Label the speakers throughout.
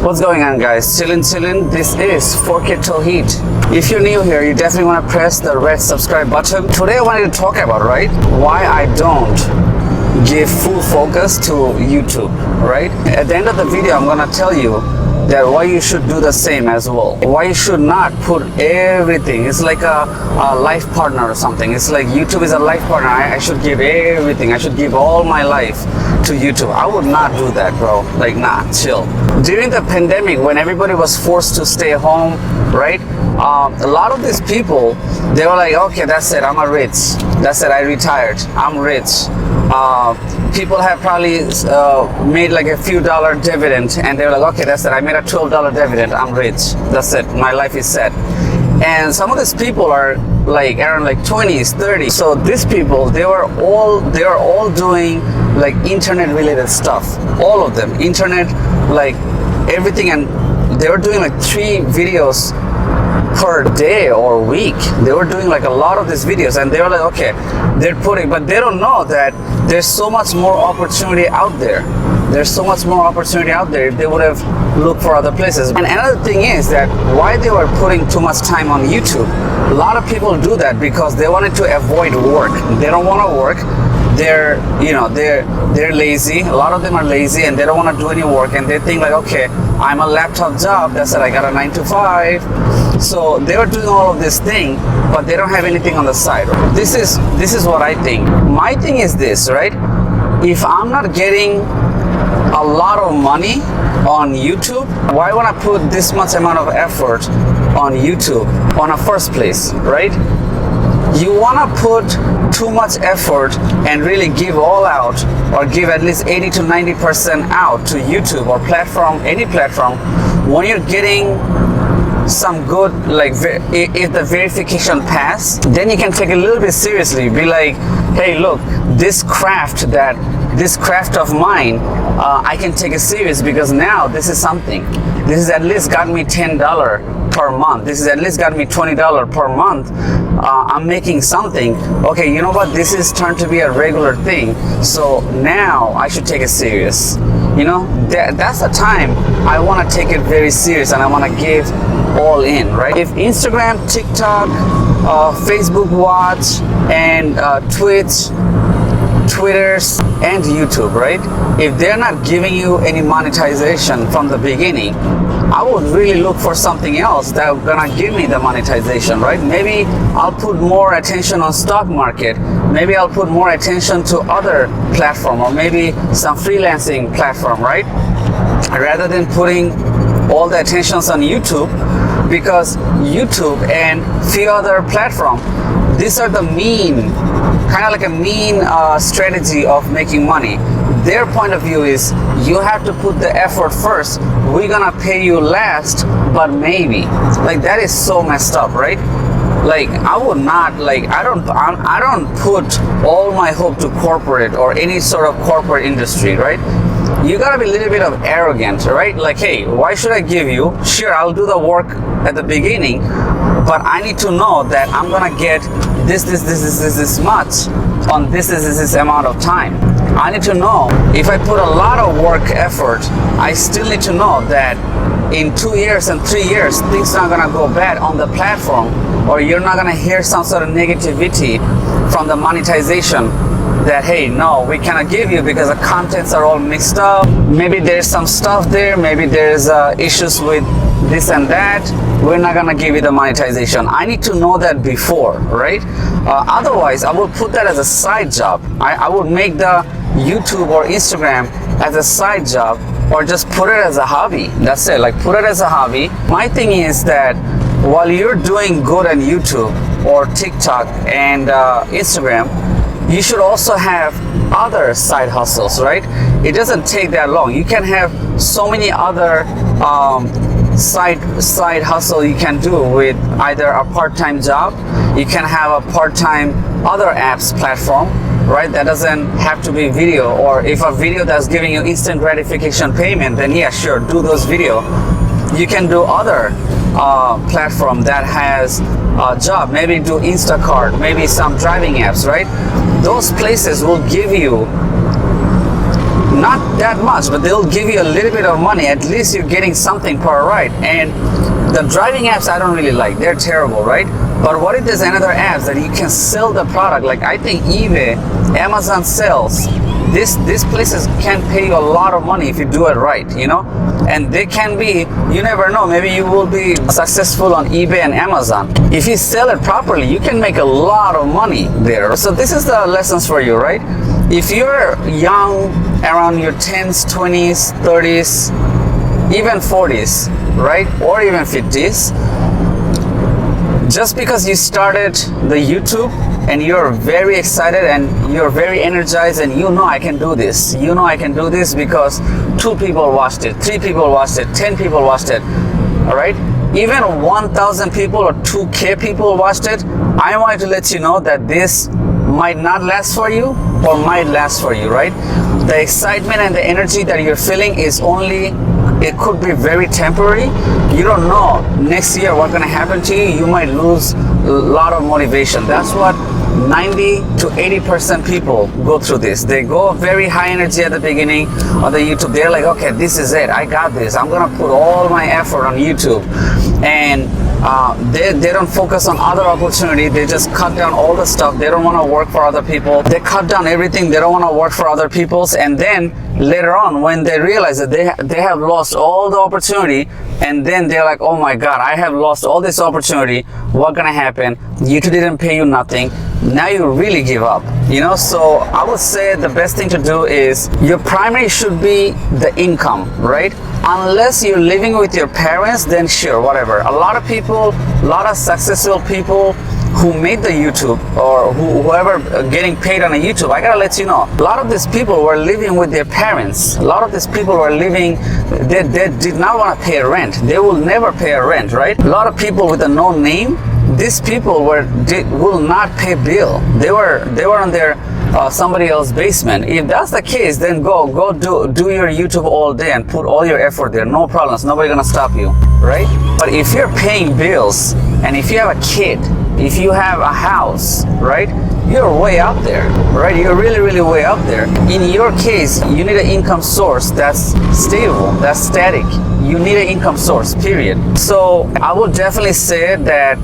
Speaker 1: What's going on, guys? Chillin'. This is 4K Till Heat. If you're new here, you definitely want to press the red subscribe button. Today I wanted to talk about, why I don't give full focus to YouTube, right? At the end of the video, I'm gonna tell you that why you should do the same as well. Why you should not put everything. It's like a life partner or something. It's like YouTube is a life partner. I should give everything. I should give all my life to YouTube. I would not do that, bro. Like, nah, chill. During the pandemic, when everybody was forced to stay home, right? A lot of these people, they were like, okay, that's it, I'm a rich. That's it, I retired, I'm rich. People have probably made like a few dollar dividend, and they were like, okay, that's it, I made a $12 dividend, I'm rich. That's it, my life is set. And some of these people are like around like 20s, 30s. So these people, they are all doing like internet related stuff. All of them, internet, like everything, and they were doing like 3 videos per day or week. They were doing like a lot of these videos, and they were like, okay, they're putting, but they don't know that there's so much more opportunity out there. There's so much more opportunity out there if they would have looked for other places. And another thing is that why they were putting too much time on YouTube. A lot of people do that because they wanted to avoid work. They don't want to work. They're lazy. A lot of them are lazy and they don't want to do any work, and they think like, okay, I'm a laptop job, that's it, I got a 9 to 5. So they were doing all of this thing, but they don't have anything on the side. This is what I think. My thing is this, right? If I'm not getting a lot of money on YouTube, why would I put this much amount of effort on YouTube on a first place, right? You want to put too much effort and really give all out, or give at least 80 to 90% out to YouTube or platform, any platform, when you're getting some good, like if the verification pass, then you can take it a little bit seriously. Be like, hey, look, this craft of mine, I can take it serious because now this is something. This has at least got me $10 per month. This has at least got me $20 per month. I'm making something. Okay, you know what? This is turned to be a regular thing. So now I should take it serious. You know, that's the time I want to take it very serious, and I want to give all in, right? If Instagram, TikTok, Facebook Watch, and Twitch, Twitters, and YouTube, right? If they're not giving you any monetization from the beginning, I would really look for something else that's gonna give me the monetization, right? Maybe I'll put more attention on stock market. Maybe I'll put more attention to other platform, or maybe some freelancing platform, right? Rather than putting all the attentions on YouTube, because YouTube and few other platforms, these are the kind of like a mean strategy of making money. Their point of view is, you have to put the effort first. We're gonna pay you last, but maybe. Like, that is so messed up, right? Like, I would not, like, I don't put all my hope to corporate or any sort of corporate industry, right? You gotta be a little bit of arrogant, right? Like, hey, why should I give you? Sure, I'll do the work at the beginning, but I need to know that I'm gonna get this much on this amount of time. I need to know if I put a lot of work effort, I still need to know that in 2 years and 3 years, things are not gonna go bad on the platform, or you're not gonna hear some sort of negativity from the monetization that, hey, no, we cannot give you because the contents are all mixed up. Maybe there's some stuff there, maybe there's issues with this and that. We're not gonna give you the monetization. I need to know that before, right? Otherwise, I would put that as a side job. I would make the YouTube or Instagram as a side job, or just put it as a hobby. That's it, like, put it as a hobby. My thing is that while you're doing good on YouTube or TikTok and Instagram, you should also have other side hustles, right? It doesn't take that long. You can have so many other side hustle you can do with either a part-time job. You can have a part-time other apps platform, right? That doesn't have to be video. Or if a video that's giving you instant gratification payment, then yeah, sure, do those video. You can do other platform that has a job. Maybe do Instacart, maybe some driving apps, right? Those places will give you not that much, but they'll give you a little bit of money. At least you're getting something per ride. And the driving apps I don't really like. They're terrible, right? But what if there's another apps that you can sell the product? Like I think eBay, Amazon sells. These places can pay you a lot of money if you do it right, you know? And they can be, you never know, maybe you will be successful on eBay and Amazon. If you sell it properly, you can make a lot of money there. So this is the lessons for you, right? If you're young, around your 10s, 20s, 30s, even 40s, right? Or even 50s, just because you started the YouTube and you're very excited and you're very energized and you know I can do this. You know I can do this because 2 people watched it, 3 people watched it, 10 people watched it, all right? Even 1,000 people or 2K people watched it. I wanted to let you know that this might not last for you or might last for you, right? The excitement and the energy that you're feeling is only, it could be very temporary. You don't know next year what's gonna happen to you. You might lose a lot of motivation. That's what 90 to 80% people go through this. They go very high energy at the beginning of the YouTube. They're like, okay, this is it. I got this. I'm gonna put all my effort on YouTube. And they don't focus on other opportunity. They just cut down all the stuff. They don't want to work for other people. They cut down everything. They don't want to work for other people's. And then later on, when they realize that they have lost all the opportunity, and then they're like, oh my God, I have lost all this opportunity. What's gonna happen? YouTube didn't pay you nothing. Now you really give up, you know? So I would say the best thing to do is your primary should be the income, right? Unless you're living with your parents, then sure, whatever. A lot of people, a lot of successful people who made the YouTube or whoever getting paid on a YouTube, I gotta let you know, a lot of these people were living with their parents. A lot of these people were living, they did not want to pay rent. They will never pay a rent, right? A lot of people with a no name, these people will not pay bill. They were on their somebody else's basement. If that's the case, then go do your YouTube all day and put all your effort there. No problems. Nobody gonna stop you, right? But if you're paying bills and if you have a kid, if you have a house, right? You're way up there, right? You're really way up there. In your case, you need an income source that's stable, that's static. You need an income source, period. So I would definitely say that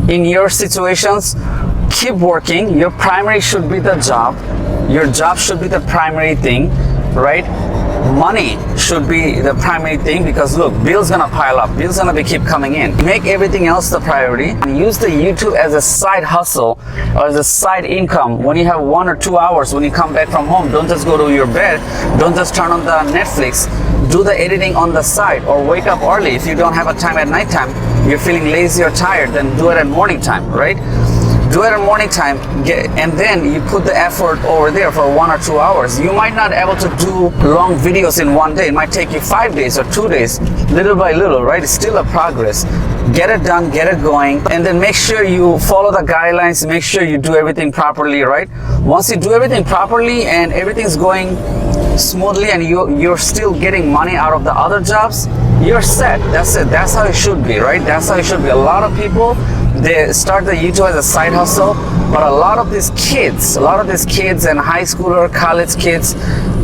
Speaker 1: in your situations, keep working. Your primary should be the job. Your job should be the primary thing, right? Money should be the primary thing because look, bills gonna pile up. Bills gonna keep coming in. Make everything else the priority and use the YouTube as a side hustle or as a side income. When you have 1 or 2 hours when you come back from home, don't just go to your bed. Don't just turn on the Netflix. Do the editing on the side or wake up early. If you don't have a time at nighttime, you're feeling lazy or tired, then do it at morning time, right? Do it at morning time, and then you put the effort over there for 1 or 2 hours. You might not be able to do long videos in one day. It might take you 5 days or 2 days, little by little, right? It's still a progress. Get it done, get it going, and then make sure you follow the guidelines. Make sure you do everything properly, right? Once you do everything properly and everything's going smoothly and you're still getting money out of the other jobs, you're set. That's it. That's how it should be, right? That's how it should be. A lot of people, they start the YouTube as a side hustle, but a lot of these kids and high schooler, college kids,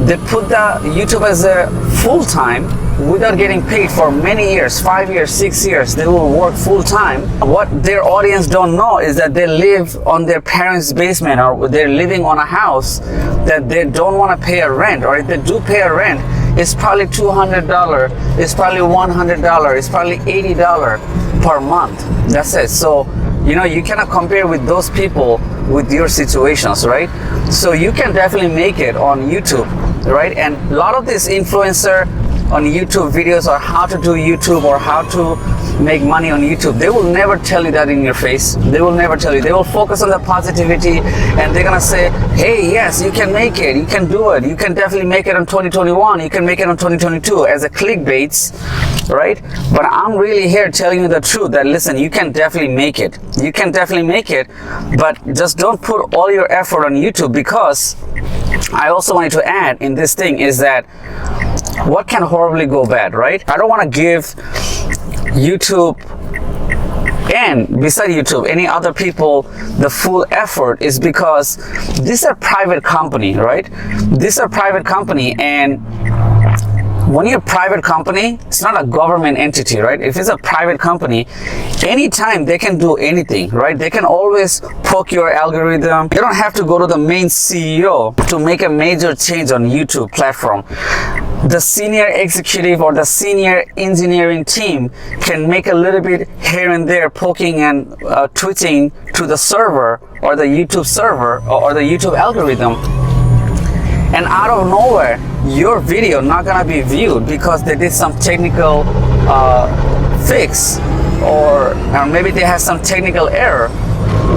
Speaker 1: they put the YouTube as a full-time without getting paid for many years, 5 years, 6 years. They will work full-time. What their audience don't know is that they live on their parents' basement or they're living on a house that they don't want to pay a rent, or if they do pay a rent, it's probably $200, it's probably $100, it's probably $80 per month. That's it. So, you know, you cannot compare with those people with your situations, right? So you can definitely make it on YouTube, right? And a lot of these influencer on YouTube videos or how to do YouTube or how to make money on YouTube, they will never tell you that in your face. They will never tell you. They will focus on the positivity and they're gonna say, hey, yes, you can make it, you can do it, you can definitely make it on 2021, you can make it on 2022 as a clickbaits, right? But I'm really here telling you the truth that listen, you can definitely make it. You can definitely make it, but just don't put all your effort on YouTube, because I also wanted to add in this thing is that what can horribly go bad, right? I don't want to give YouTube and beside YouTube, any other people, the full effort is because this is a private company, right? This is a private company, and when you're a private company, it's not a government entity, right? If it's a private company, anytime they can do anything, right? They can always poke your algorithm. You don't have to go to the main CEO to make a major change on YouTube platform. The senior executive or the senior engineering team can make a little bit here and there, poking and tweeting to the server or the YouTube server or the YouTube algorithm. And out of nowhere, your video not gonna be viewed because they did some technical fix, or maybe they have some technical error.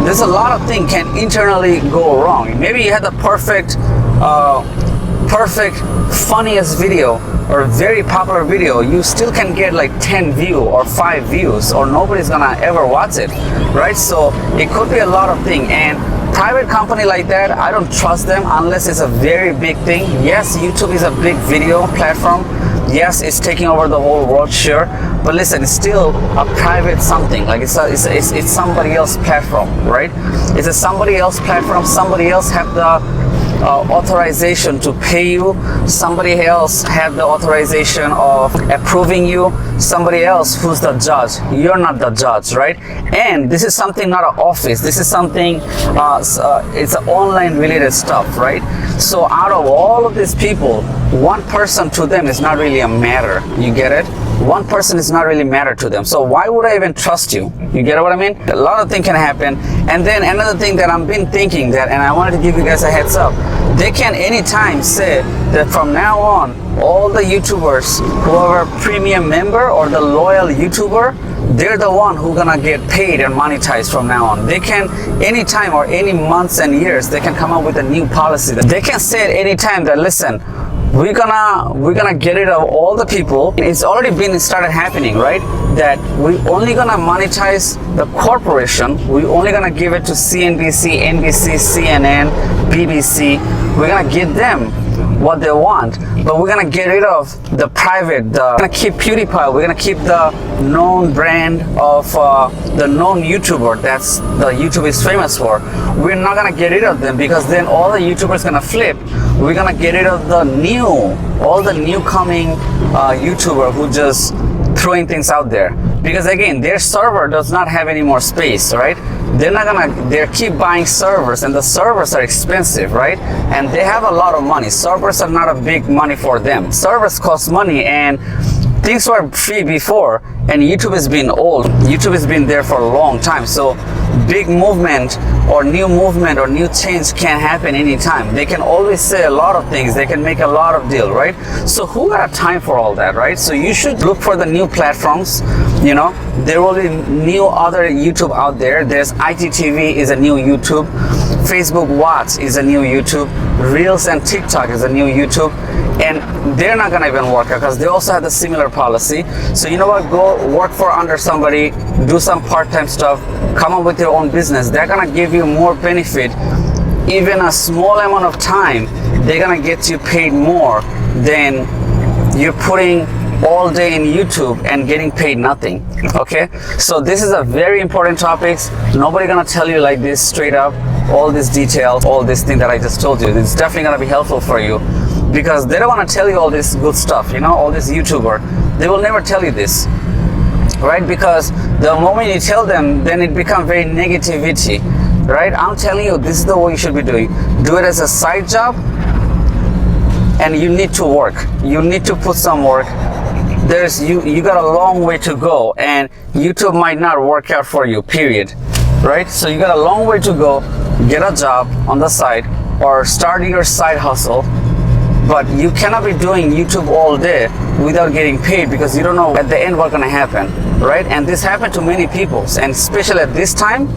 Speaker 1: There's a lot of things can internally go wrong. Maybe you had the perfect, funniest video or very popular video. You still can get like 10 views or 5 views, or nobody's gonna ever watch it, right? So it could be a lot of things. And private company like that, I don't trust them unless it's a very big thing. Yes, YouTube is a big video platform. Yes, it's taking over the whole world, sure. But listen, it's still a private something. Like it's somebody else's platform, right? It's a somebody else platform. Somebody else have the authorization to pay you. Somebody else have the authorization of approving you. Somebody else who's the judge. You're not the judge, right? And this is something, not an office. This is something, it's online related stuff, right? So out of all of these people, one person to them is not really a matter. You get it? One person is not really matter to them. So why would I even trust you? You get what I mean? A lot of things can happen. And then another thing that I've been thinking that, and I wanted to give you guys a heads up, they can anytime say that from now on, all the YouTubers who are a premium member or the loyal YouTuber, they're the one who gonna get paid and monetized from now on. They can anytime or any months and years, they can come up with a new policy. They can say at any time that, listen, we're gonna get rid of all the people. It's already been started happening, right? That we only gonna monetize the corporation. We only gonna give it to CNBC, NBC, CNN, BBC. We're gonna give them what they want, but we're gonna get rid of the private. We're gonna keep PewDiePie. We're gonna keep the known brand of the known YouTuber that's the YouTube is famous for. We're not gonna get rid of them because then all the YouTubers gonna flip. We're gonna get rid of all the new coming YouTuber who just throwing things out there, because again, their server does not have any more space, right? They keep buying servers, and the servers are expensive, right? And they have a lot of money. Servers are not a big money for them. Servers cost money, and things were free before, and YouTube has been old. YouTube has been there for a long time. So big movement or new change can happen anytime. They can always say a lot of things. They can make a lot of deal, right? So who got time for all that, right? So you should look for the new platforms. You know, there will be new other YouTube out there. There's IGTV is a new YouTube. Facebook Watch is a new YouTube. Reels and TikTok is a new YouTube. And they're not gonna even work out because they also have the similar policy. So you know what, go work for under somebody, do some part-time stuff, come up with your own business. They're gonna give you more benefit. Even a small amount of time, they're gonna get you paid more than you're putting all day in YouTube and getting paid nothing. Okay, so this is a very important topic. Nobody gonna tell you like this straight up, all this detail, all this thing that I just told you. It's definitely gonna be helpful for you, because they don't want to tell you all this good stuff, you know, all this YouTuber. They will never tell you this, right? Because the moment you tell them, then it becomes very negativity, right? I'm telling you, this is the way you should be doing. Do it as a side job, and you need to work. You need to put some work. You got a long way to go, and YouTube might not work out for you, period, right? So you got a long way to go. Get a job on the side or start your side hustle. But you cannot be doing YouTube all day without getting paid, because you don't know at the end what's gonna happen, right? And this happened to many people, and especially at this time,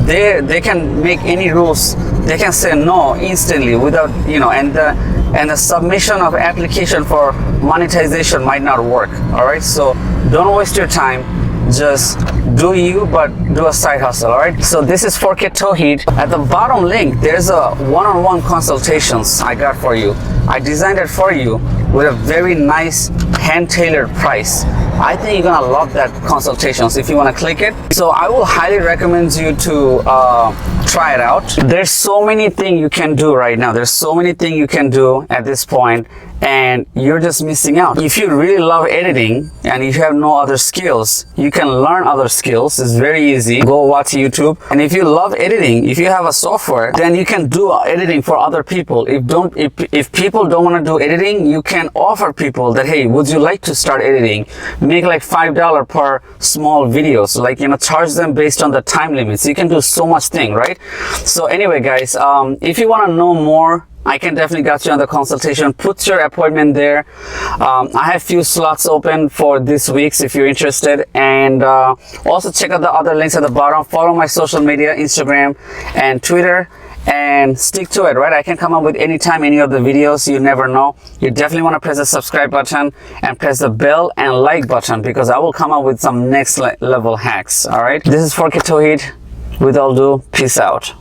Speaker 1: they can make any rules. They can say no instantly without, you know, and the submission of application for monetization might not work. All right, so don't waste your time. Just do you, but do a side hustle. All right, so this is 4K Tawheed. At the bottom link, there's a one-on-one consultations I got for you. I designed it for you with a very nice hand-tailored price. I think you're gonna love that consultation. So if you want to click it, so I will highly recommend you to try it out. There's so many things you can do right now. There's so many things you can do at this point, and you're just missing out. If you really love editing and you have no other skills, you can learn other skills. It's very easy. Go watch YouTube. And if you love editing, if you have a software, then you can do editing for other people. If people don't want to do editing, you can offer people that, hey, would you like to start editing? Make like $5 per small video. So like, you know, charge them based on the time limits. You can do so much thing, right? So anyway, guys, if you want to know more, I can definitely get you on the consultation. Put your appointment there. I have few slots open for this week if you're interested. And also check out the other links at the bottom. Follow my social media, Instagram and Twitter, and stick to it, right? I can come up with anytime any of the videos. You never know. You definitely want to press the subscribe button and press the bell and like button, because I will come up with some next level hacks. All right, this is 4K Tawheed. With all due, peace out.